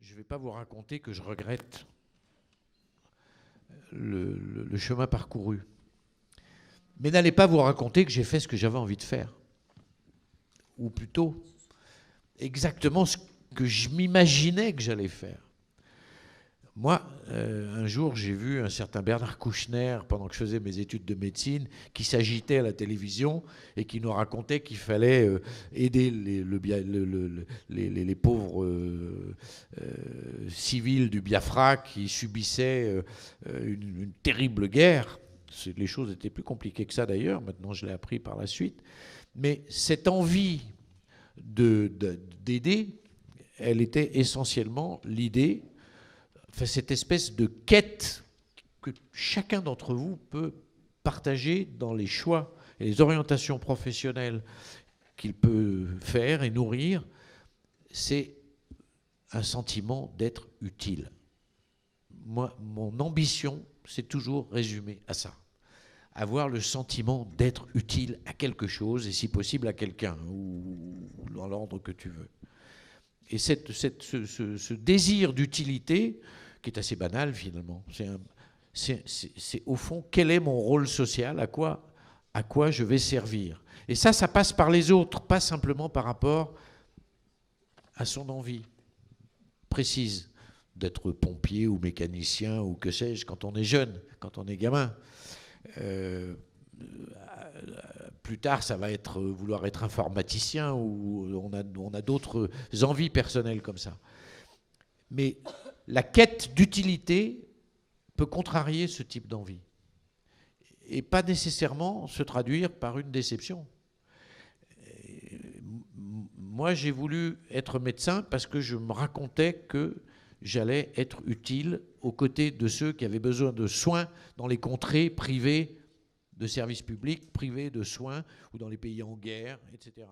je ne vais pas vous raconter que je regrette le chemin parcouru. Mais n'allez pas vous raconter que j'ai fait ce que j'avais envie de faire. Ou plutôt, exactement ce que je m'imaginais que j'allais faire. Moi, un jour, j'ai vu un certain Bernard Kouchner, pendant que je faisais mes études de médecine, qui s'agitait à la télévision et qui nous racontait qu'il fallait aider les pauvres civils du Biafra qui subissaient une terrible guerre. Les choses étaient plus compliquées que ça d'ailleurs, maintenant je l'ai appris par la suite. Mais cette envie d'aider, elle était essentiellement l'idée, enfin, cette espèce de quête que chacun d'entre vous peut partager dans les choix et les orientations professionnelles qu'il peut faire et nourrir, c'est un sentiment d'être utile. Moi, mon ambition, c'est toujours résumé à ça. Avoir le sentiment d'être utile à quelque chose et si possible à quelqu'un ou dans l'ordre que tu veux. Et ce désir d'utilité, qui est assez banal finalement, c'est au fond quel est mon rôle social, à quoi je vais servir. Et ça passe par les autres, pas simplement par rapport à son envie précise d'être pompier ou mécanicien ou que sais-je quand on est jeune, quand on est gamin. Plus tard, ça va être vouloir être informaticien ou on a d'autres envies personnelles comme ça. Mais la quête d'utilité peut contrarier ce type d'envie et pas nécessairement se traduire par une déception. Moi, j'ai voulu être médecin parce que je me racontais que j'allais être utile aux côtés de ceux qui avaient besoin de soins dans les contrées privées de services publics, privés de soins, ou dans les pays en guerre, etc.